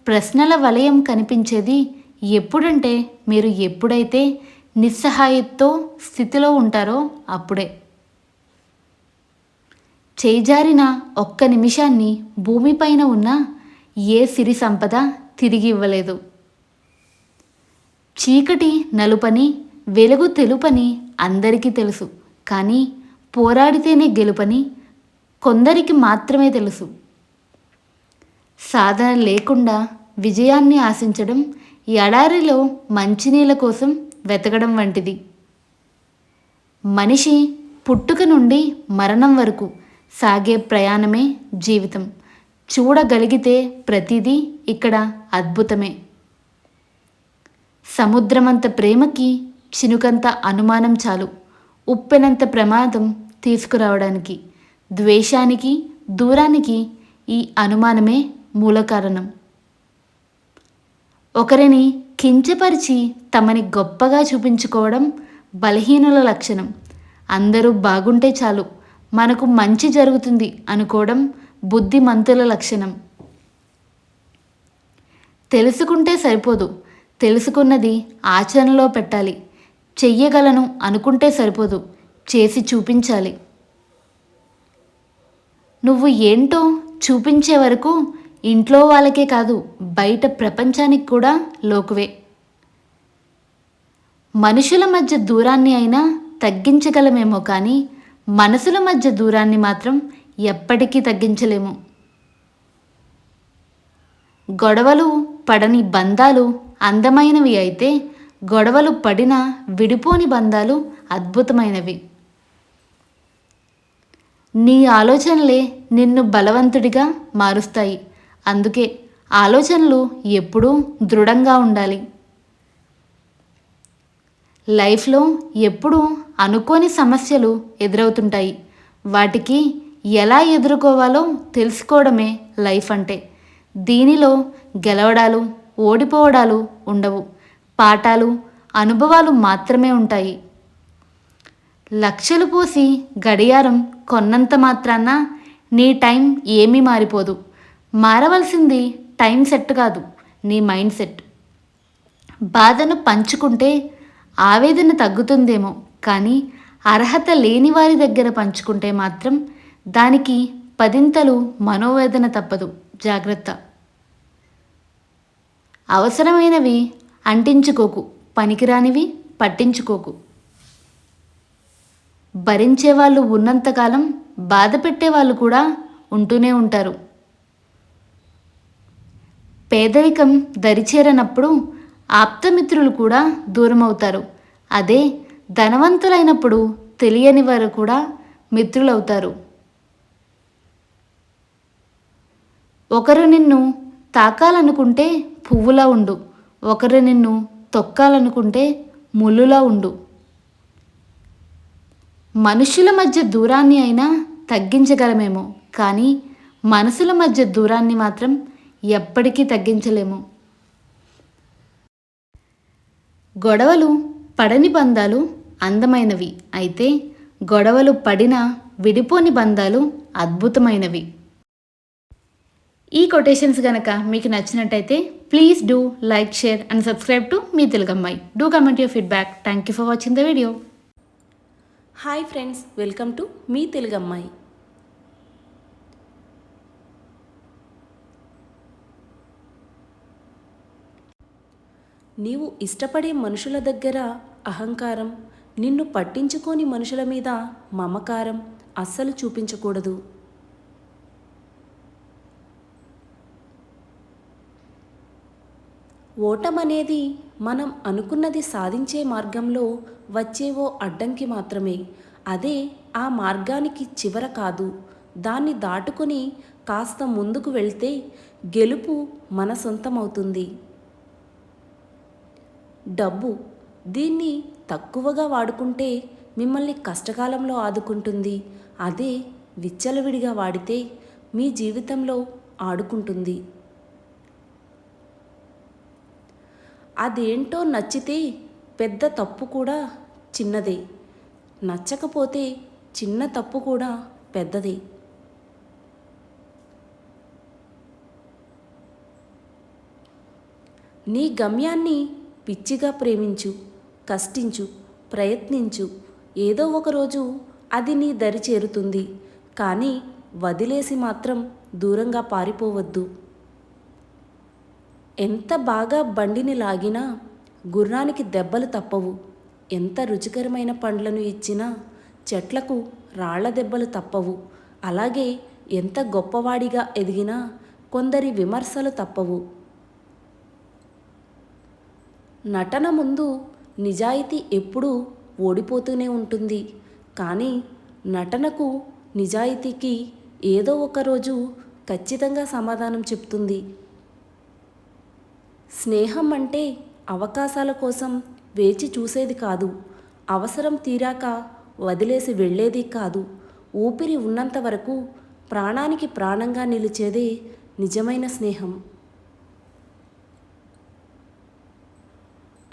ప్రశ్నల వలయం కనిపించేది ఎప్పుడంటే మీరు ఎప్పుడైతే నిస్సహాయతతో స్థితిలో ఉంటారో అప్పుడే. చేజారిన ఒక్క నిమిషాన్ని భూమిపైన ఉన్న ఏ సిరి సంపద తిరిగి ఇవ్వలేదు. చీకటి నలుపని, వెలుగు తెలుపని అందరికీ తెలుసు. కానీ పోరాడితేనే గెలుపని కొందరికి మాత్రమే తెలుసు. సాధన లేకుండా విజయాన్ని ఆశించడం ఎడారిలో మంచినీళ్ళ కోసం వెతకడం వంటిది. మనిషి పుట్టుక నుండి మరణం వరకు సాగే ప్రయాణమే జీవితం. చూడగలిగితే ప్రతిదీ ఇక్కడ అద్భుతమే. సముద్రమంత ప్రేమకి చినుకంత అనుమానం చాలు ఉప్పెనంత ప్రమాదం తీసుకురావడానికి. ద్వేషానికి, దూరానికి ఈ అనుమానమే మూల కారణం. ఒకరిని కించపరిచి తమని గొప్పగా చూపించుకోవడం బలహీనుల లక్షణం. అందరూ బాగుంటే చాలు మనకు మంచి జరుగుతుంది అనుకోవడం బుద్ధిమంతుల లక్షణం. తెలుసుకుంటే సరిపోదు, తెలుసుకున్నది ఆచరణలో పెట్టాలి. చెయ్యగలను అనుకుంటే సరిపోదు, చేసి చూపించాలి. నువ్వు ఏంటో చూపించే వరకు ఇంట్లో వాళ్ళకే కాదు బయట ప్రపంచానికి కూడా లోకువే. మనుషుల మధ్య దూరాన్ని అయినా తగ్గించగలమేమో కానీ మనసుల మధ్య దూరాన్ని మాత్రం ఎప్పటికీ తగ్గించలేము. గొడవలు పడని బంధాలు అందమైనవి అయితే గొడవలు పడిన విడిపోని బంధాలు అద్భుతమైనవి. నీ ఆలోచనలే నిన్ను బలవంతుడిగా మారుస్తాయి. అందుకే ఆలోచనలు ఎప్పుడూ దృఢంగా ఉండాలి. లైఫ్లో ఎప్పుడూ అనుకోని సమస్యలు ఎదురవుతుంటాయి. వాటికి ఎలా ఎదుర్కోవాలో తెలుసుకోవడమే లైఫ్ అంటే. దీనిలో గెలవడాలు, ఓడిపోవడాలు ఉండవు. పాఠాలు, అనుభవాలు మాత్రమే ఉంటాయి. లక్షలు పోసి గడియారం కొన్నంత మాత్రాన నీ టైం ఏమీ మారిపోదు. మారవలసింది టైం సెట్ కాదు, నీ మైండ్ సెట్. బాధను పంచుకుంటే ఆవేదన తగ్గుతుందేమో కానీ అర్హత లేని వారి దగ్గర పంచుకుంటే మాత్రం దానికి పదింతలు మనోవేదన తప్పదు. జాగ్రత్త. అవసరమైనవి అంటించుకోకు, పనికిరానివి పట్టించుకోకు. భరించేవాళ్ళు ఉన్నంతకాలం బాధ పెట్టేవాళ్ళు కూడా ఉంటూనే ఉంటారు. పేదరికం దరిచేరనప్పుడు ఆప్తమిత్రులు కూడా దూరం అవుతారు. అదే ధనవంతులైనప్పుడు తెలియని వారు కూడా మిత్రులవుతారు. ఒకరు నిన్ను తాకాలనుకుంటే పువ్వులా ఉండు, ఒకరు నిన్ను తొక్కాలనుకుంటే ముళ్ళులా ఉండు. మనుషుల మధ్య దూరాన్ని అయినా తగ్గించగలమేమో కానీ మనసుల మధ్య దూరాన్ని మాత్రం ఎప్పటికీ తగ్గించలేము. గొడవలు పడని బంధాలు అందమైనవి అయితే గొడవలు పడిన విడిపోని బంధాలు అద్భుతమైనవి. ఈ కొటేషన్స్ కనుక మీకు నచ్చినట్టయితే please do like, share and subscribe to మీ Telugammayi. Do comment your feedback. Thank you for watching the video. Hi friends, welcome to మీ తెలుగమ్మాయి. నీవు ఇష్టపడే మనుషుల దగ్గర అహంకారం, నిన్ను పట్టించుకోని మనుషుల మీద మమకారం అస్సలు చూపించకూడదు. ఓటమనేది మనం అనుకున్నది సాధించే మార్గంలో వచ్చే ఓ అడ్డంకి మాత్రమే. అదే ఆ మార్గానికి చివర కాదు. దాన్ని దాటుకొని కాస్త ముందుకు వెళ్తే గెలుపు మన సొంతమవుతుంది. డబ్బు, దీన్ని తక్కువగా వాడుకుంటే మిమ్మల్ని కష్టకాలంలో ఆదుకుంటుంది. అదే విచ్చలవిడిగా వాడితే మీ జీవితంలో ఆడుకుంటుంది. అదేంటో నచ్చితే పెద్ద తప్పు కూడా చిన్నదే, నచ్చకపోతే చిన్న తప్పు కూడా పెద్దదే. నీ గమ్యాన్ని పిచ్చిగా ప్రేమించు, కష్టించు, ప్రయత్నించు. ఏదో ఒకరోజు అది నీ దరి చేరుతుంది. కానీ వదిలేసి మాత్రం దూరంగా పారిపోవద్దు. ఎంత బాగా బండిని లాగినా గుర్రానికి దెబ్బలు తప్పవు. ఎంత రుచికరమైన పండ్లను ఇచ్చినా చెట్లకు రాళ్ల దెబ్బలు తప్పవు. అలాగే ఎంత గొప్పవాడిగా ఎదిగినా కొందరి విమర్శలు తప్పవు. నటన ముందు నిజాయితీ ఎప్పుడూ ఓడిపోతూనే ఉంటుంది. కానీ నటనకు, నిజాయితీకి ఏదో ఒకరోజు ఖచ్చితంగా సమాధానం చెప్తుంది. స్నేహం అంటే అవకాశాల కోసం వేచి చూసేది కాదు. అవసరం తీరాక వదిలేసి వెళ్ళేది కాదు. ఊపిరి ఉన్నంత వరకు ప్రాణానికి ప్రాణంగా నిలిచేదే నిజమైన స్నేహం.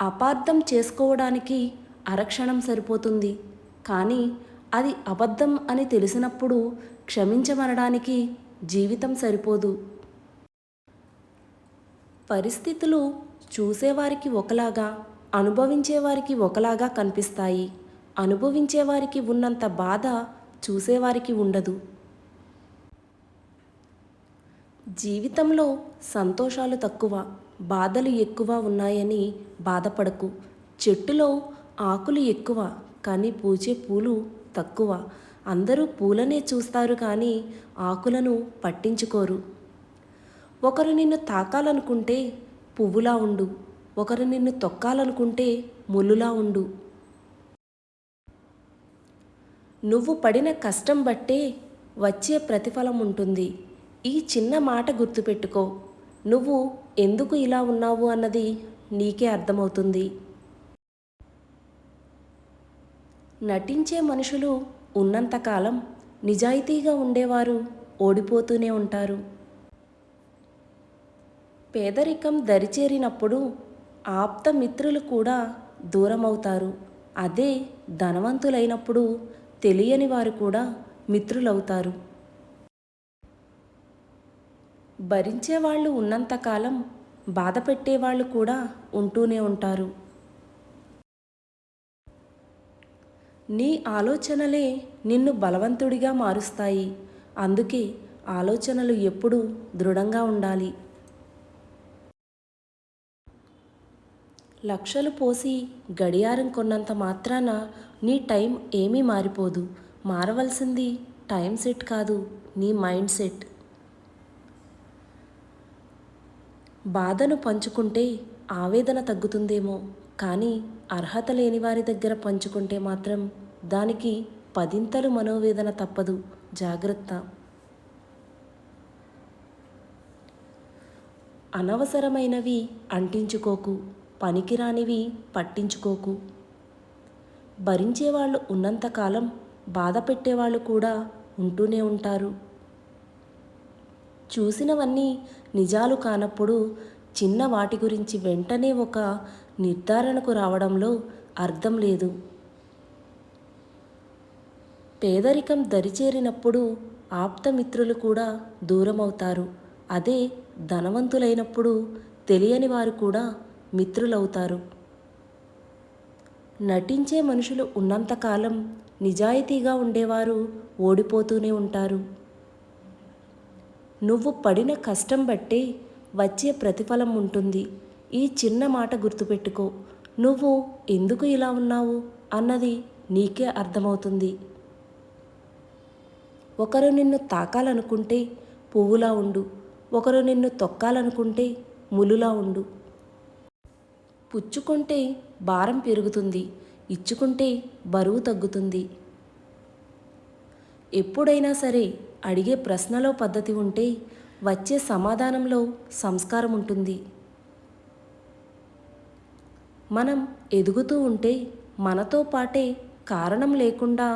అపార్థం చేసుకోవడానికి అరక్షణం సరిపోతుంది. కానీ అది అబద్ధం అని తెలిసినప్పుడు క్షమించమనడానికి జీవితం సరిపోదు. పరిస్థితులు చూసేవారికి ఒకలాగా, అనుభవించేవారికి ఒకలాగా కనిపిస్తాయి. అనుభవించేవారికి ఉన్నంత బాధ చూసేవారికి ఉండదు. జీవితంలో సంతోషాలు తక్కువ, బాధలు ఎక్కువ ఉన్నాయని బాధపడకు. చెట్టులో ఆకులు ఎక్కువ, కానీ పూచే పూలు తక్కువ. అందరూ పూలనే చూస్తారు కానీ ఆకులను పట్టించుకోరు. ఒకరు నిన్ను తాకాలనుకుంటే పువ్వులా ఉండు. ఒకరు నిన్ను తొక్కాలనుకుంటే ముల్లులా ఉండు. నువ్వు పడిన కష్టం బట్టే వచ్చే ప్రతిఫలం ఉంటుంది. ఈ చిన్న మాట గుర్తుపెట్టుకో. నువ్వు ఎందుకు ఇలా ఉన్నావు అన్నది నీకే అర్థమవుతుంది. నటించే మనుషులు ఉన్నంతకాలం నిజాయితీగా ఉండేవారు ఓడిపోతూనే ఉంటారు. పేదరికం దరిచేరినప్పుడు ఆప్త మిత్రులు కూడా దూరమవుతారు. అదే ధనవంతులైనప్పుడు తెలియని వారు కూడా మిత్రులవుతారు. భరించేవాళ్ళు ఉన్నంతకాలం బాధ పెట్టేవాళ్ళు కూడా ఉంటూనే ఉంటారు. నీ ఆలోచనలే నిన్ను బలవంతుడిగా మారుస్తాయి. అందుకే ఆలోచనలు ఎప్పుడూ దృఢంగా ఉండాలి. లక్షలు పోసి గడియారం కొన్నంత మాత్రాన నీ టైం ఏమీ మారిపోదు. మారవలసింది టైం సెట్ కాదు, నీ మైండ్ సెట్. బాధను పంచుకుంటే ఆవేదన తగ్గుతుందేమో, కానీ అర్హత లేని వారి దగ్గర పంచుకుంటే మాత్రం దానికి పదింతలు మనోవేదన తప్పదు. జాగ్రత్త. అనవసరమైనవి అంటించుకోకు, పనికిరానివి పట్టించుకోకు. భరించేవాళ్ళు ఉన్నంతకాలం బాధ పెట్టేవాళ్ళు కూడా ఉంటూనే ఉంటారు. చూసినవన్నీ నిజాలు కానప్పుడు చిన్న వాటి గురించి వెంటనే ఒక నిర్ధారణకు రావడంలో అర్థం లేదు. పేదరికం దరిచేరినప్పుడు ఆప్తమిత్రులు కూడా దూరమవుతారు. అదే ధనవంతులైనప్పుడు తెలియని వారు కూడా మిత్రులవుతారు. నటించే మనుషులు ఉన్నంతకాలం నిజాయితీగా ఉండేవారు ఓడిపోతూనే ఉంటారు. నువ్వు పడిన కష్టం బట్టే వచ్చే ప్రతిఫలం ఉంటుంది. ఈ చిన్న మాట గుర్తుపెట్టుకో. నువ్వు ఎందుకు ఇలా ఉన్నావు అన్నది నీకే అర్థమవుతుంది. ఒకరు నిన్ను తాకాలనుకుంటే పువ్వులా ఉండు. ఒకరు నిన్ను తొక్కాలనుకుంటే ములులా ఉండు. పుచ్చుకుంటే భారం పెరుగుతుంది, ఇచ్చుకుంటే బరువు తగ్గుతుంది. ఎప్పుడైనా సరే అడిగే ప్రశ్నలో పద్ధతి ఉంటే వచ్చే సమాధానంలో సంస్కారం ఉంటుంది. మనం ఎదుగుతూ ఉంటే మనతో పాటే కారణం లేకుండా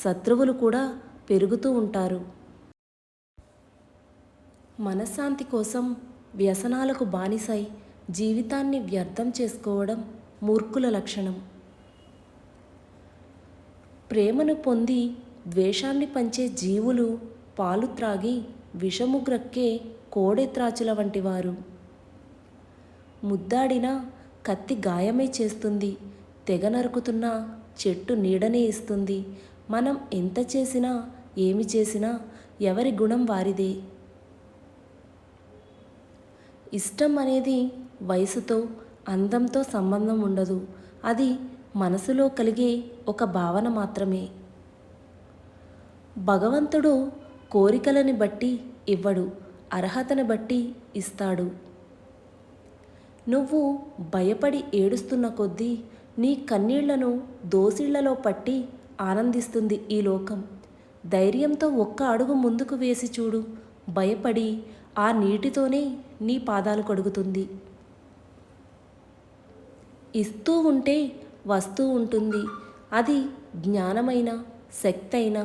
శత్రువులు కూడా పెరుగుతూ ఉంటారు. మనశ్శాంతి కోసం వ్యసనాలకు బానిసై జీవితాన్ని వ్యర్థం చేసుకోవడం మూర్ఖుల లక్షణం. ప్రేమను పొంది ద్వేషాన్ని పంచే జీవులు పాలు త్రాగి విషము గ్రక్కే కోడెత్రాచుల వంటివారు. ముద్దాడినా కత్తి గాయమే చేస్తుంది, తెగ నరుకుతున్నా చెట్టు నీడనే ఇస్తుంది. మనం ఎంత చేసినా ఏమి చేసినా ఎవరి గుణం వారిదే. ఇష్టం అనేది వయసుతో అందంతో సంబంధం ఉండదు. అది మనసులో కలిగే ఒక భావన మాత్రమే. భగవంతుడు కోరికలని బట్టి ఇవ్వడు, అర్హతను బట్టి ఇస్తాడు. నువ్వు భయపడి ఏడుస్తున్న కొద్దీ నీ కన్నీళ్లను దోసిళ్లలో పట్టి ఆనందిస్తుంది ఈ లోకం. ధైర్యంతో ఒక్క అడుగు ముందుకు వేసి చూడు. భయపడి ఆ నీటితోనే నీ పాదాలు కడుగుతుంది. ఇస్తూ ఉంటే వస్తూ ఉంటుంది. అది జ్ఞానమైనా, శక్తి అయినా,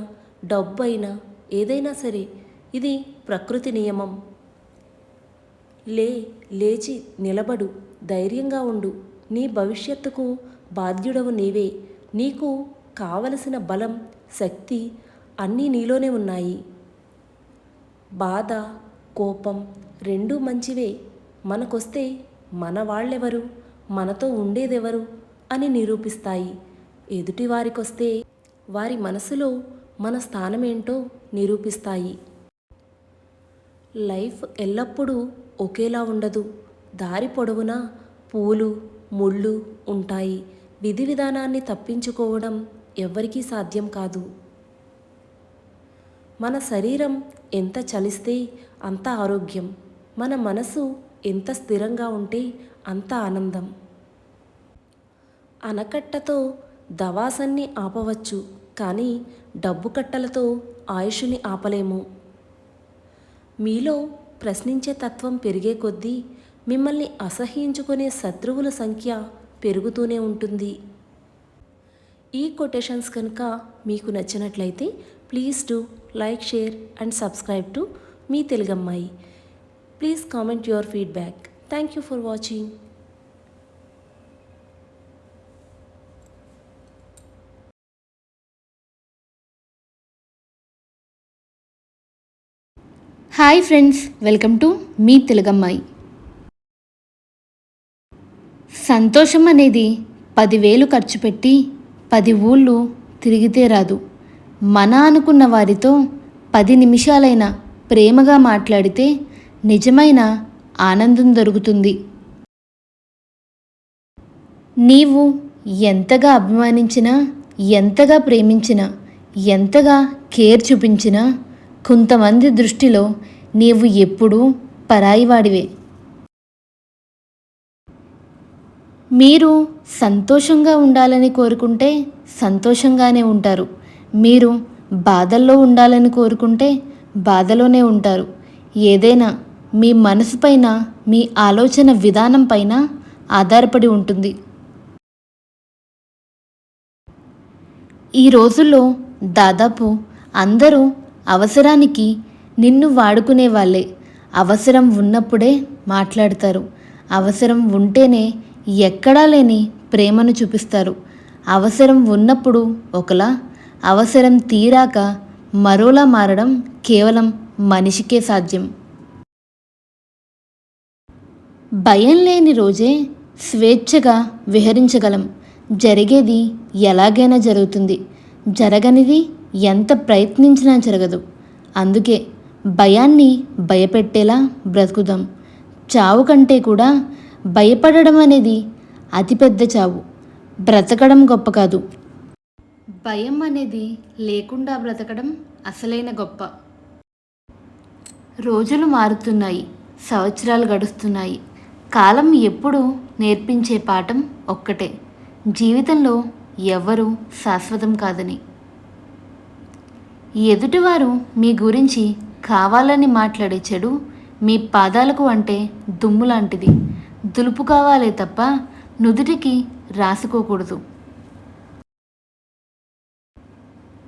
డబ్బు అయినా, ఏదైనా సరే. ఇది ప్రకృతి నియమం. లేచి నిలబడు, ధైర్యంగా ఉండు. నీ భవిష్యత్తుకు బాధ్యుడవు నీవే. నీకు కావలసిన బలం, శక్తి అన్నీ నీలోనే ఉన్నాయి. బాధ, కోపం రెండూ మంచివే. మనకొస్తే మన వాళ్ళెవరు, మనతో ఉండేదెవరు అని నిరూపిస్తాయి. ఎదుటివారికొస్తే వారి మనసులో మన స్థానమేంటో నిరూపిస్తాయి. లైఫ్ ఎల్లప్పుడూ ఒకేలా ఉండదు. దారి పొడవునా పూలు, ముళ్ళు ఉంటాయి. విధి విధానాన్ని తప్పించుకోవడం ఎవ్వరికీ సాధ్యం కాదు. మన శరీరం ఎంత చలిస్తే అంత ఆరోగ్యం. మన మనసు ఎంత స్థిరంగా ఉంటే అంత ఆనందం. అనకట్టతో దవాసన్ని ఆపవచ్చు, కానీ డబ్బు కట్టలతో ఆయుషుని ఆపలేము. మీలో ప్రశ్నించే తత్వం పెరిగే కొద్దీ మిమ్మల్ని అసహ్యించుకునే శత్రువుల సంఖ్య పెరుగుతూనే ఉంటుంది. ఈ కొటేషన్స్ కనుక మీకు నచ్చినట్లయితే please do like, share and subscribe to మీ Telugammayi. Please comment your feedback. Thank you for watching. Hi friends, welcome to మీ తెలుగమ్మాయి. సంతోషం అనేది 10,000 ఖర్చు పెట్టి 10 ఊళ్ళు తిరిగితే రాదు. మన అనుకున్న వారితో 10 నిమిషాలైనా ప్రేమగా మాట్లాడితే నిజమైన ఆనందం దొరుకుతుంది. నీవు ఎంతగా అభిమానించినా, ఎంతగా ప్రేమించినా, ఎంతగా కేర్ చూపించినా కొంతమంది దృష్టిలో నీవు ఎప్పుడూ పరాయివాడివే. మీరు సంతోషంగా ఉండాలని కోరుకుంటే సంతోషంగానే ఉంటారు. మీరు బాధల్లో ఉండాలని కోరుకుంటే బాధలోనే ఉంటారు. ఏదైనా మీ మనసు పైన, మీ ఆలోచన విధానం పైన ఆధారపడి ఉంటుంది. ఈ రోజుల్లో దాదాపు అందరూ అవసరానికి నిన్ను వాడుకునే వాళ్ళే. అవసరం ఉన్నప్పుడే మాట్లాడతారు. అవసరం ఉంటేనే ఎక్కడా లేని ప్రేమను చూపిస్తారు. అవసరం ఉన్నప్పుడు ఒకలా, అవసరం తీరాక మరోలా మారడం కేవలం మనిషికే సాధ్యం. భయం లేని రోజే స్వేచ్ఛగా విహరించగలం. జరిగేది ఎలాగైనా జరుగుతుంది. జరగనిది ఎంత ప్రయత్నించినా జరగదు. అందుకే భయాన్ని భయపెట్టేలా బ్రతుకుదాం. చావు కంటే కూడా భయపడడం అనేది అతిపెద్ద చావు. బ్రతకడం గొప్ప కాదు. భయం అనేది లేకుండా బ్రతకడం అసలైన గొప్ప. రోజులు మారుతున్నాయి, సంవత్సరాలు గడుస్తున్నాయి. కాలం ఎప్పుడూ నేర్పించే పాఠం ఒక్కటే: జీవితంలో ఎవ్వరూ శాశ్వతం కాదని. ఎదుటివారు మీ గురించి కావాలని మాట్లాడే చెడు మీ పాదాలకు అంటే దుమ్ము లాంటిది. దులుపు కావాలే తప్ప నుదుటికి రాసుకోకూడదు.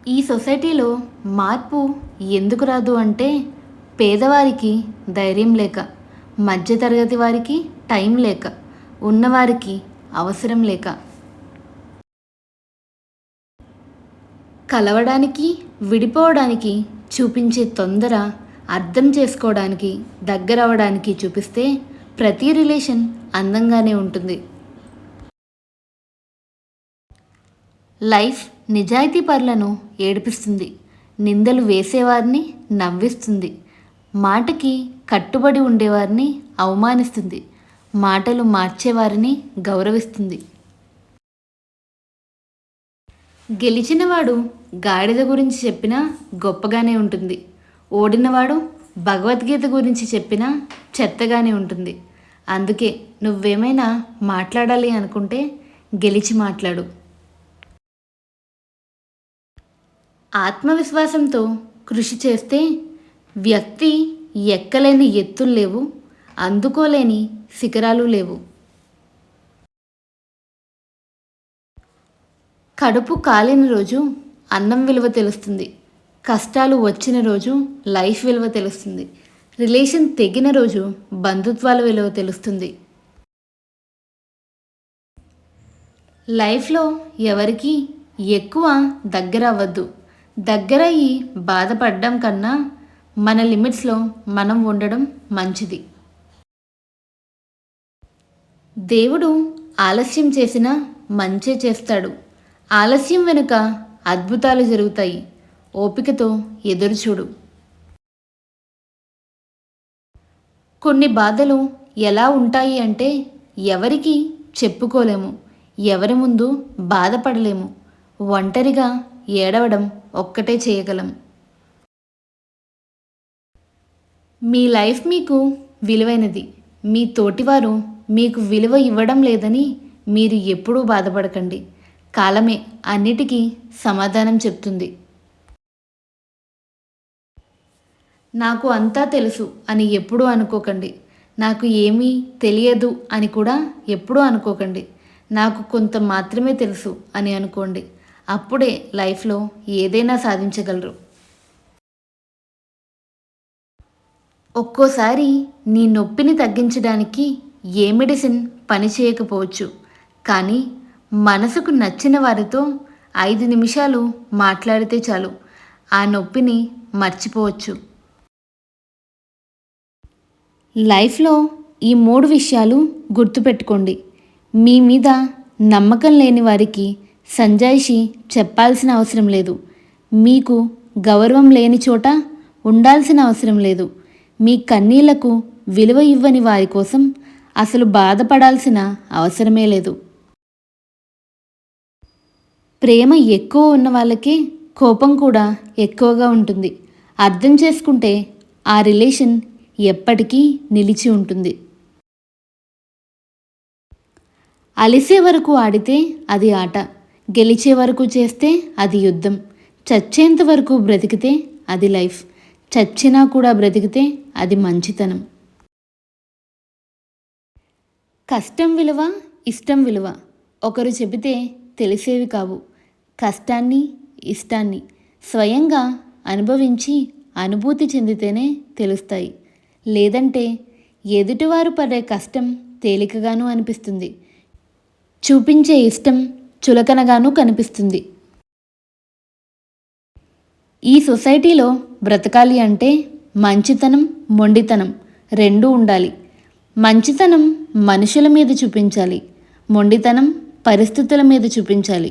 ఈ సొసైటీలో మార్పు ఎందుకు రాదు అంటే, పేదవారికి ధైర్యం లేక, మధ్యతరగతి వారికి టైం లేక, ఉన్నవారికి అవసరం లేక. కలవడానికి, విడిపోవడానికి చూపించే తొందర అర్థం చేసుకోవడానికి, దగ్గరవడానికి చూపిస్తే ప్రతి రిలేషన్ అందంగానే ఉంటుంది. లైఫ్ నిజాయితీ పరులను ఏడిపిస్తుంది, నిందలు వేసేవారిని నవ్విస్తుంది, మాటకి కట్టుబడి ఉండేవారిని అవమానిస్తుంది, మాటలు మార్చేవారిని గౌరవిస్తుంది. గెలిచినవాడు గాడిద గురించి చెప్పినా గొప్పగానే ఉంటుంది, ఓడినవాడు భగవద్గీత గురించి చెప్పినా చెత్తగానే ఉంటుంది. అందుకే నువ్వేమైనా మాట్లాడాలి అనుకుంటే గెలిచి మాట్లాడు. ఆత్మవిశ్వాసంతో కృషి చేస్తే వ్యక్తి ఎక్కలేని ఎత్తులు లేవు, అందుకోలేని శిఖరాలు లేవు. కడుపు కాలిన రోజు అన్నం విలువ తెలుస్తుంది, కష్టాలు వచ్చిన రోజు లైఫ్ విలువ తెలుస్తుంది, రిలేషన్ తెగిన రోజు బంధుత్వాల విలువ తెలుస్తుంది. లైఫ్లో ఎవరికి ఎక్కువ దగ్గర అవ్వద్దు. దగ్గరయ్యి బాధపడడం కన్నా మన లిమిట్స్లో మనం ఉండడం మంచిది. దేవుడు ఆలస్యం చేసినా మంచే చేస్తాడు. ఆలస్యం వెనుక అద్భుతాలు జరుగుతాయి. ఓపికతో ఎదురుచూడు. కొన్ని బాధలు ఎలా ఉంటాయి అంటే ఎవరికి చెప్పుకోలేము, ఎవరి ముందు బాధపడలేము, ఒంటరిగా ఏడవడం ఒక్కటే చేయగలం. మీ లైఫ్ మీకు విలువైనది. మీ తోటివారు మీకు విలువ ఇవ్వడం లేదని మీరు ఎప్పుడూ బాధపడకండి. కాలమే అన్నిటికీ సమాధానం చెప్తుంది. నాకు అంతా తెలుసు అని ఎప్పుడూ అనుకోకండి. నాకు ఏమీ తెలియదు అని కూడా ఎప్పుడూ అనుకోకండి. నాకు కొంత మాత్రమే తెలుసు అని అనుకోండి. అప్పుడే లైఫ్లో ఏదైనా సాధించగలరు. ఒక్కోసారి నీ నొప్పిని తగ్గించడానికి ఏ మెడిసిన్ పని చేయకపోవచ్చు, కానీ మనసుకు నచ్చిన వారితో 5 నిమిషాలు మాట్లాడితే చాలు, ఆ నొప్పిని మర్చిపోవచ్చు. లైఫ్లో ఈ 3 విషయాలు గుర్తుపెట్టుకోండి. మీ మీద నమ్మకం లేని వారికి సంజాయిషి చెప్పాల్సిన అవసరం లేదు. మీకు గౌరవం లేని చోట ఉండాల్సిన అవసరం లేదు. మీ కన్నీళ్లకు విలువ ఇవ్వని వారి కోసం అసలు బాధపడాల్సిన అవసరమే లేదు. ప్రేమ ఎక్కువ ఉన్న వాళ్ళకే కోపం కూడా ఎక్కువగా ఉంటుంది. అర్థం చేసుకుంటే ఆ రిలేషన్ ఎప్పటికీ నిలిచి ఉంటుంది. అలిసే వరకు ఆడితే అది ఆట, గెలిచే వరకు చేస్తే అది యుద్ధం, చచ్చేంత వరకు బ్రతికితే అది లైఫ్, చచ్చినా కూడా బ్రతికితే అది మంచితనం. కష్టం విలువ, ఇష్టం విలువ ఒకరు చెబితే తెలిసేవి కావు. కష్టాన్ని, ఇష్టాన్ని స్వయంగా అనుభవించి అనుభూతి చెందితేనే తెలుస్తాయి. లేదంటే ఎదుటివారు పడే కష్టం తేలికగానూ అనిపిస్తుంది, చూపించే ఇష్టం చులకనగానూ కనిపిస్తుంది. ఈ సొసైటీలో బ్రతకాలి అంటే మంచితనం, మొండితనం రెండూ ఉండాలి. మంచితనం మనుషుల మీద చూపించాలి, మొండితనం పరిస్థితుల మీద చూపించాలి.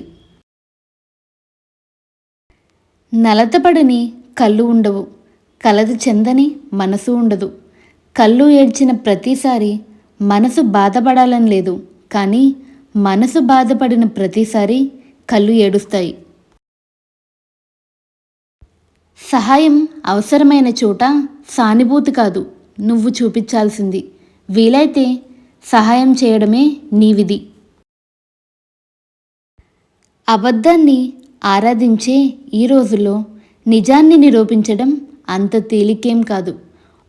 నలతపడని కళ్ళు ఉండవు, కలది చెందని మనసు ఉండదు. కళ్ళు ఏడ్చిన ప్రతిసారి మనసు బాధపడాలని లేదు, కానీ మనసు బాధపడిన ప్రతిసారి కళ్ళు ఏడుస్తాయి. సహాయం అవసరమైన చోట సానుభూతి కాదు నువ్వు చూపించాల్సింది. వీలైతే సహాయం చేయడమే నీ విధి. అబద్ధాన్ని ఆరాధించే ఈ రోజుల్లో నిజాన్ని నిరూపించడం అంత తేలికేం కాదు.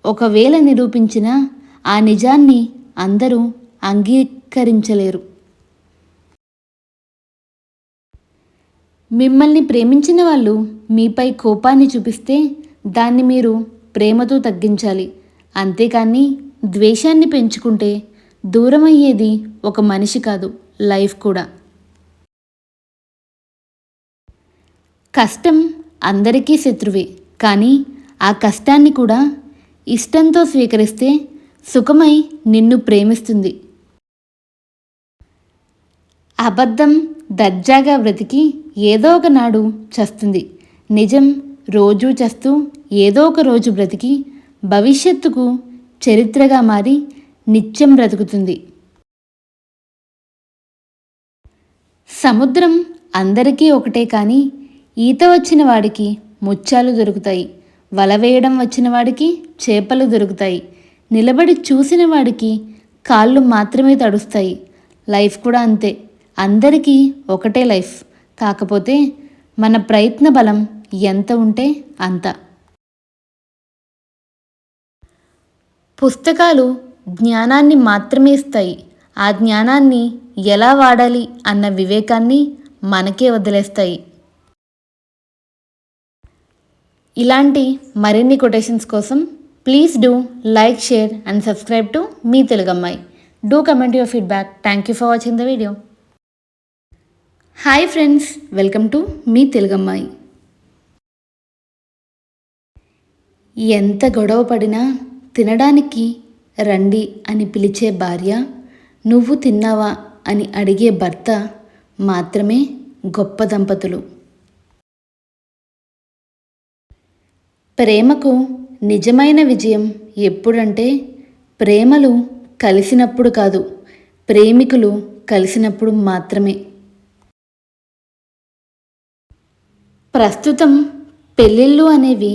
ఒకవేళ నిరూపించినా ఆ నిజాన్ని అందరూ అంగీకరించలేరు. మిమ్మల్ని ప్రేమించిన వాళ్ళు మీపై కోపాన్ని చూపిస్తే దాన్ని మీరు ప్రేమతో తగ్గించాలి. అంతేకాని ద్వేషాన్ని పెంచుకుంటే దూరమయ్యేది ఒక మనిషి కాదు, లైఫ్ కూడా. కష్టం అందరికీ శత్రువే, కానీ ఆ కష్టాన్ని కూడా ఇష్టంతో స్వీకరిస్తే సుఖమై నిన్ను ప్రేమిస్తుంది. అబద్ధం దర్జాగా బ్రతికి ఏదో ఒకనాడు చస్తుంది. నిజం రోజూ చస్తూ ఏదో ఒక రోజు బ్రతికి భవిష్యత్తుకు చరిత్రగా మారి నిత్యం బ్రతుకుతుంది. సముద్రం అందరికీ ఒకటే, కానీ ఈత వచ్చిన వాడికి ముత్యాలు దొరుకుతాయి, వల వేయడం వచ్చిన వాడికి చేపలు దొరుకుతాయి, నిలబడి చూసిన వాడికి కాళ్ళు మాత్రమే తడుస్తాయి. లైఫ్ కూడా అంతే, అందరికీ ఒకటే లైఫ్. కాకపోతే మన ప్రయత్న బలం ఎంత ఉంటే అంత. పుస్తకాలు జ్ఞానాన్ని మాత్రమే ఇస్తాయి, ఆ జ్ఞానాన్ని ఎలా వాడాలి అన్న వివేకాన్ని మనకే వదిలేస్తాయి. ఇలాంటి మరిన్ని కొటేషన్స్ కోసం please do like, share and subscribe to మీ Telugammayi. Do comment your feedback. Thank you for watching the video. Hi friends, welcome to మీ తెలుగమ్మాయి. ఎంత గొడవ పడినా తినడానికి రండి అని పిలిచే భార్య, నువ్వు తిన్నావా అని అడిగే భర్త మాత్రమే గొప్ప దంపతులు. ప్రేమకు నిజమైన విజయం ఎప్పుడంటే ప్రేమలు కలిసినప్పుడు కాదు, ప్రేమికులు కలిసినప్పుడు మాత్రమే. ప్రస్తుతం పెళ్ళిళ్ళు అనేవి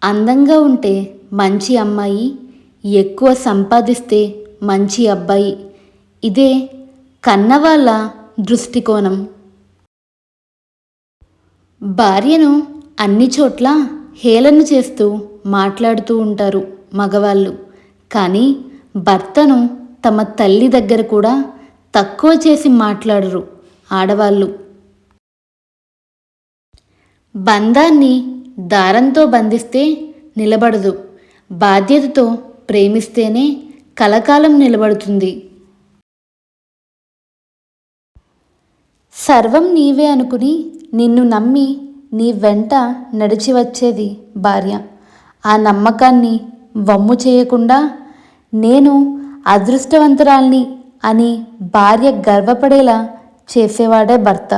అందంగా ఉంటే మంచి అమ్మాయి, ఎక్కువ సంపాదిస్తే మంచి అబ్బాయి, ఇదే కన్నవాళ్ళ దృష్టికోణం. భార్యను అన్ని చోట్ల హేళన చేస్తూ మాట్లాడుతూ ఉంటారు మగవాళ్ళు, కానీ భర్తను తమ తల్లి దగ్గర కూడా తక్కువ చేసి మాట్లాడరు ఆడవాళ్ళు. బంధాన్ని దారంతో బంధిస్తే నిలబడదు, బాధ్యతతో ప్రేమిస్తేనే కలకాలం నిలబడుతుంది. సర్వం నీవే అనుకుని నిన్ను నమ్మి నీ వెంట నడిచి వచ్చేది భార్య. ఆ నమ్మకాన్ని వమ్ము చేయకుండా నేను అదృష్టవంతురాల్ని అని భార్య గర్వపడేలా చేసేవాడే భర్త.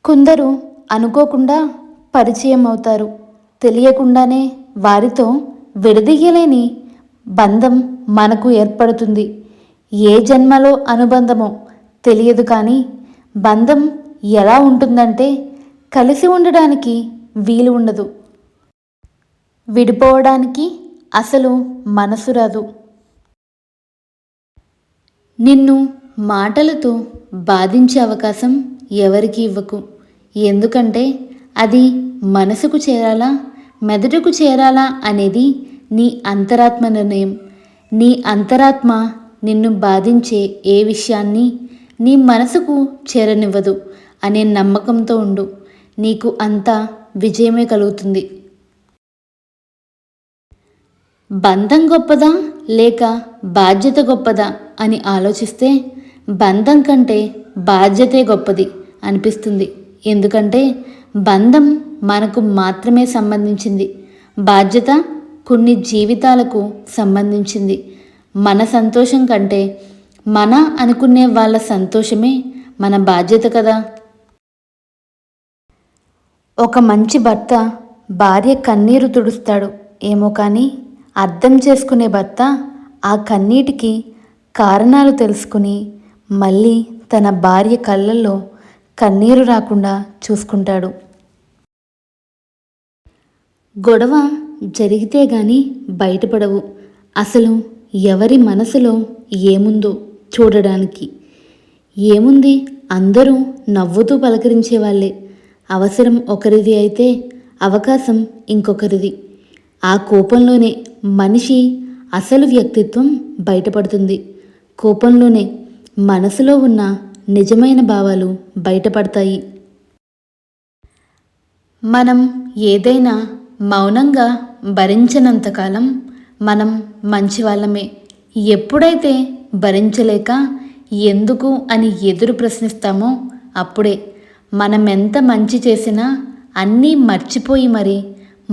కొందరు అనుకోకుండా పరిచయం అవుతారు, తెలియకుండానే వారితో విడదీయలేని బంధం మనకు ఏర్పడుతుంది. ఏ జన్మలో అనుబంధమో తెలియదు, కానీ బంధం ఎలా ఉంటుందంటే కలిసి ఉండడానికి వీలు ఉండదు, విడిపోవడానికి అసలు మనసు రాదు. నిన్ను మాటలతో బాధించే అవకాశం ఎవరికి ఇవ్వకు, ఎందుకంటే అది మనసుకు చేరాలా మెదడుకు చేరాలా అనేది నీ అంతరాత్మ నిర్ణయం. నీ అంతరాత్మ నిన్ను బాధించే ఏ విషయాన్ని నీ మనసుకు చేరనివ్వదు అనే నమ్మకంతో ఉండు, నీకు అంతా విజయమే కలుగుతుంది. బంధం గొప్పదా లేక బాధ్యత గొప్పదా అని ఆలోచిస్తే బంధం కంటే బాధ్యతే గొప్పది అనిపిస్తుంది. ఎందుకంటే బంధం మనకు మాత్రమే సంబంధించింది, బాధ్యత కొన్ని జీవితాలకు సంబంధించింది. మన సంతోషం కంటే మన అనుకునే వాళ్ళ సంతోషమే మన బాధ్యత కదా. ఒక మంచి భర్త భార్య కన్నీరు తుడుస్తాడు ఏమో, కానీ అర్థం చేసుకునే భర్త ఆ కన్నీటికి కారణాలు తెలుసుకుని మళ్ళీ తన భార్య కళ్ళల్లో కన్నీరు రాకుండా చూసుకుంటాడు. గొడవ జరిగితే గాని బయటపడవు, అసలు ఎవరి మనసులో ఏముందో చూడడానికి. ఏముంది, అందరూ నవ్వుతూ పలకరించే వాళ్ళే. అవసరం ఒకరిది అయితే అవకాశం ఇంకొకరిది. ఆ కోపంలోనే మనిషి అసలు వ్యక్తిత్వం బయటపడుతుంది. కోపంలోనే మనసులో ఉన్న నిజమైన భావాలు బయటపడతాయి. మనం ఏదైనా మౌనంగా భరించనంతకాలం మనం మంచివాళ్ళమే. ఎప్పుడైతే భరించలేక ఎందుకు అని ఎదురు ప్రశ్నిస్తామో అప్పుడే మనమెంత మంచి చేసినా అన్నీ మర్చిపోయి మరి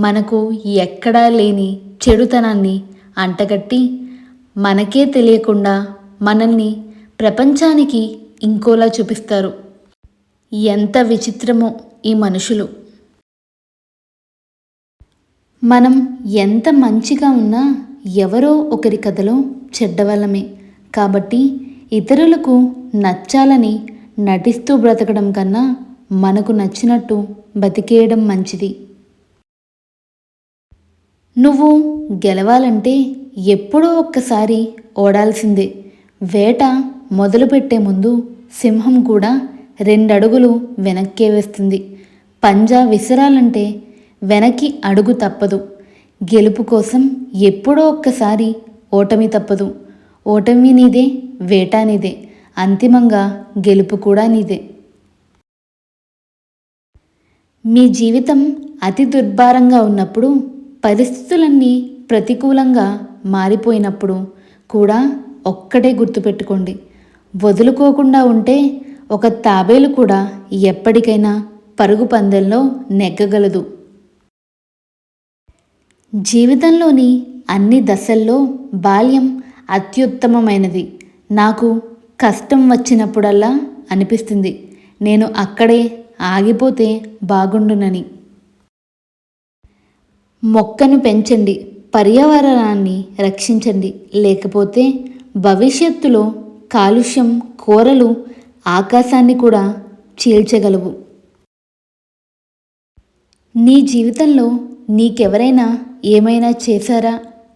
మనకు ఎక్కడా లేని చెడుతనాన్ని అంటగట్టి మనకే తెలియకుండా మనల్ని ప్రపంచానికి ఇంకోలా చూపిస్తారు. ఎంత విచిత్రమో ఈ మనుషులు. మనం ఎంత మంచిగా ఉన్నా ఎవరో ఒకరి కథలో చెడ్డవాళ్ళమే. కాబట్టి ఇతరులకు నచ్చాలని నటిస్తూ బ్రతకడం కన్నా మనకు నచ్చినట్టు బతికేయడం మంచిది. నువ్వు గెలవాలంటే ఎప్పుడో ఒక్కసారి ఓడాల్సిందే. వేట మొదలుపెట్టే ముందు సింహం కూడా 2 అడుగులు వెనక్కే వేస్తుంది. పంజా విసరాలంటే వెనక్కి అడుగు తప్పదు. గెలుపు కోసం ఎప్పుడో ఒక్కసారి ఓటమి తప్పదు. ఓటమి నీదే, వేట నీదే, అంతిమంగా గెలుపు కూడా నీదే. మీ జీవితం అతి దుర్భరంగా ఉన్నప్పుడు, పరిస్థితులన్నీ ప్రతికూలంగా మారిపోయినప్పుడు కూడా ఒక్కటే గుర్తుపెట్టుకోండి, వదులుకోకుండా ఉంటే ఒక తాబేలు కూడా ఎప్పటికైనా పరుగు పందెంలో నెగ్గగలదు. జీవితంలోని అన్ని దశల్లో బాల్యం అత్యుత్తమమైనది. నాకు కష్టం వచ్చినప్పుడల్లా అనిపిస్తుంది, నేను అక్కడే ఆగిపోతే బాగుండునని. మొక్కను పెంచండి, పర్యావరణాన్ని రక్షించండి, లేకపోతే భవిష్యత్తులో కాలుష్యం కోరలు ఆకాశాన్ని కూడా చీల్చగలవు. నీ జీవితంలో నీకెవరైనా ఏమైనా చేశారా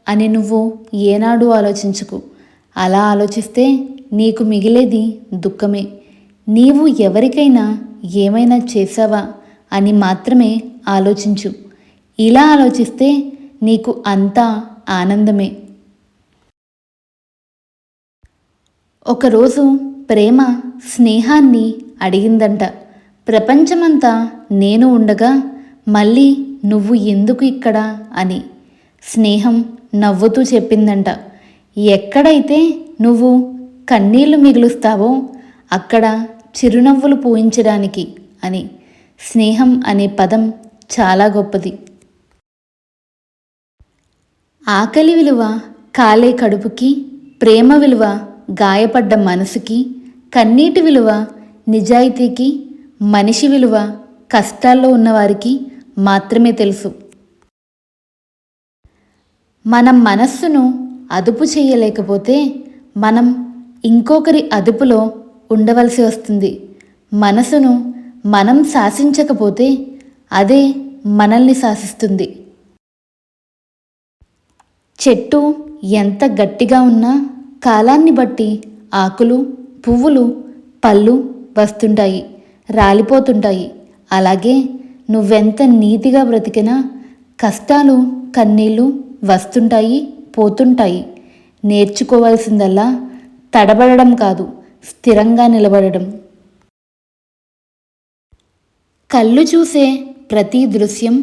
అని నువ్వు ఏనాడు ఆలోచించకు. అలా ఆలోచిస్తే నీకు మిగిలేది దుఃఖమే. నీవు ఎవరికైనా ఏమైనా చేశావా అని మాత్రమే ఆలోచించు. ఇలా ఆలోచిస్తే నీకు అంతా ఆనందమే. ఒకరోజు ప్రేమ స్నేహాన్ని అడిగిందంట. ప్రపంచమంతా నేను ఉండగా మళ్ళీ నువ్వు ఎందుకు ఇక్కడ అని. స్నేహం నవ్వుతూ చెప్పిందంట, ఎక్కడైతే నువ్వు కన్నీళ్లు మిగులుస్తావో అక్కడ చిరునవ్వులు పూయించడానికి అని. స్నేహం అనే పదం చాలా గొప్పది. ఆకలి విలువ కాలే కడుపుకి, ప్రేమ విలువ గాయపడ్డ మనసుకి, కన్నీటి విలువ నిజాయితీకి, మనిషి విలువ కష్టాల్లో ఉన్నవారికి మాత్రమే తెలుసు. మనం మనస్సును అదుపు చేయలేకపోతే మనం ఇంకొకరి అదుపులో ఉండవలసి వస్తుంది. మనసును మనం శాసించకపోతే అదే మనల్ని శాసిస్తుంది. చెట్టు ఎంత గట్టిగా ఉన్నా కాలాన్ని బట్టి ఆకులు, పువ్వులు, పళ్ళు వస్తుంటాయి, రాలిపోతుంటాయి. అలాగే నువ్వెంత నీతిగా బ్రతికినా కష్టాలు, కన్నీళ్ళు వస్తుంటాయి, పోతుంటాయి. నేర్చుకోవాల్సిందల్లా తడబడడం కాదు, స్థిరంగా నిలబడడం. కళ్ళు చూసే ప్రతి దృశ్యం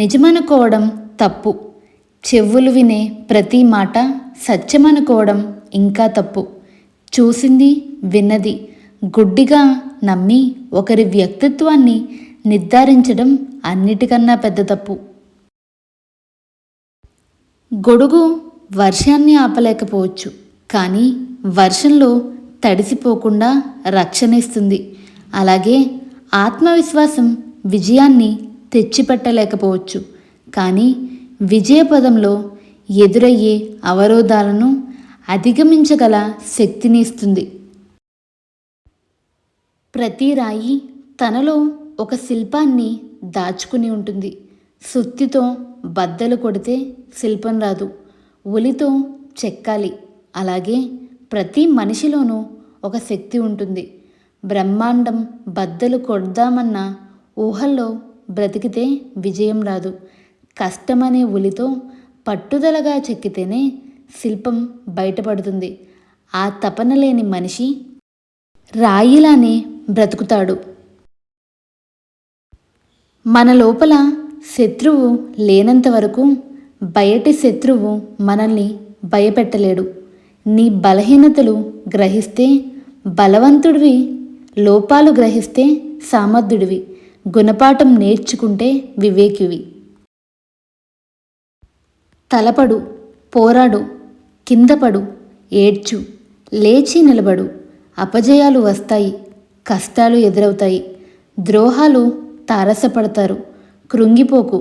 నిజమనుకోవడం తప్పు. చెవులు వినే ప్రతి మాట సత్యమనుకోవడం ఇంకా తప్పు. చూసింది, విన్నది గుడ్డిగా నమ్మి ఒకరి వ్యక్తిత్వాన్ని నిర్ధారించడం అన్నిటికన్నా పెద్ద తప్పు. గొడుగు వర్షాన్ని ఆపలేకపోవచ్చు, కానీ వర్షంలో తడిసిపోకుండా రక్షణ ఇస్తుంది. అలాగే ఆత్మవిశ్వాసం విజయాన్ని తెచ్చిపెట్టలేకపోవచ్చు, కానీ విజయపదంలో ఎదురయ్యే అవరోధాలను అధిగమించగల శక్తిని ఇస్తుంది. ప్రతి రాయి తనలో ఒక శిల్పాన్ని దాచుకుని ఉంటుంది. సుత్తితో బద్దలు కొడితే శిల్పం రాదు, ఉలితో చెక్కాలి. అలాగే ప్రతి మనిషిలోనూ ఒక శక్తి ఉంటుంది. బ్రహ్మాండం బద్దలు కొడదామన్న ఊహల్లో బ్రతికితే విజయం రాదు. కష్టమనే ఉలితో పట్టుదలగా చెక్కితేనే శిల్పం బయటపడుతుంది. ఆ తపన లేని మనిషి రాయిలానే బ్రతుకుతాడు. మన లోపల శత్రువు లేనంత వరకు బయటి శత్రువు మనల్ని భయపెట్టలేడు. నీ బలహీనతలు గ్రహిస్తే బలవంతుడివి, లోపాలు గ్రహిస్తే సామర్థ్యుడివి, గుణపాఠం నేర్చుకుంటే వివేకివి. తలపడు, పోరాడు, కిందపడు, ఏడ్చు, లేచి నిలబడు, అపజయాలు వస్తాయి, కష్టాలు ఎదురవుతాయి, ద్రోహాలు తారసపడతారు. కృంగిపోకు,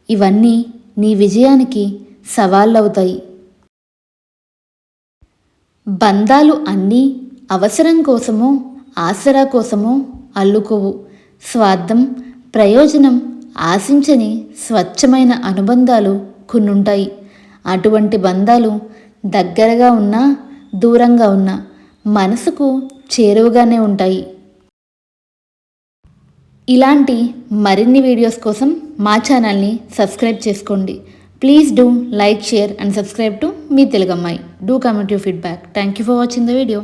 ఇవన్నీ నీ విజయానికి సవాళ్ళవుతాయి. బంధాలు అన్నీ అవసరం కోసమో ఆసరా కోసమో అల్లుకోవు. స్వార్థం, ప్రయోజనం ఆశించని స్వచ్ఛమైన అనుబంధాలు కొన్నుంటాయి. అటువంటి బంధాలు దగ్గరగా ఉన్నా దూరంగా ఉన్నా మనసుకు చేరువగానే ఉంటాయి. ఇలాంటి మరిన్ని వీడియోస్ కోసం మా ఛానల్ని సబ్స్క్రైబ్ చేసుకోండి. Please do like, share and subscribe to మీ Telugammayi. Do comment your feedback. Thank you for watching the video.